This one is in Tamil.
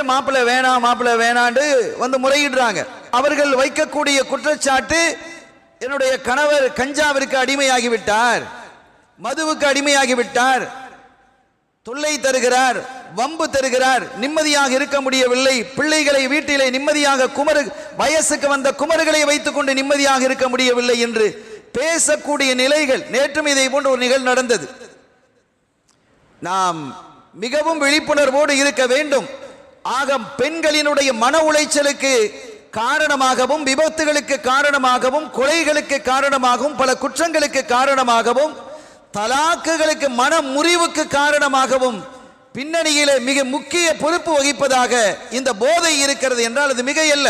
மாப்பிள்ளை வேணாம் மாப்பிள்ளை வேணாண்டு வந்து முறையிடுறாங்க. அவர்கள் வைக்கக்கூடிய குற்றச்சாட்டு, என்னுடைய கணவர் கஞ்சாவிற்கு அடிமையாகிவிட்டார், மதுவுக்கு அடிமையாகிவிட்டார், தொல்லை தருகிறார், வம்பு தருகிறார், நிம்மதியாக இருக்க முடியவில்லை, பிள்ளைகளை வீட்டிலே நிம்மதியாக வயசுக்கு வந்த குமர்களை வைத்துக் கொண்டு நிம்மதியாக இருக்க முடியவில்லை என்று பேசக்கூடிய நிலைகள். நேற்றும் இதை போன்ற ஒரு நிகழ்வு நடந்தது. நாம் மிகவும் விழிப்புணர்வோடு இருக்க வேண்டும். ஆக பெண்களினுடைய மன உளைச்சலுக்கு காரணமாகவும், விபத்துகளுக்கு காரணமாகவும், கொலைகளுக்கு காரணமாகவும், பல குற்றங்களுக்கு காரணமாகவும், தலாக்குகளுக்கு மன முறிவுக்கு காரணமாகவும் பின்னணியிலே மிக முக்கிய பொறுப்பு வகிப்பதாக இந்த போதை இருக்கிறது என்றால் அது மிகையல்ல.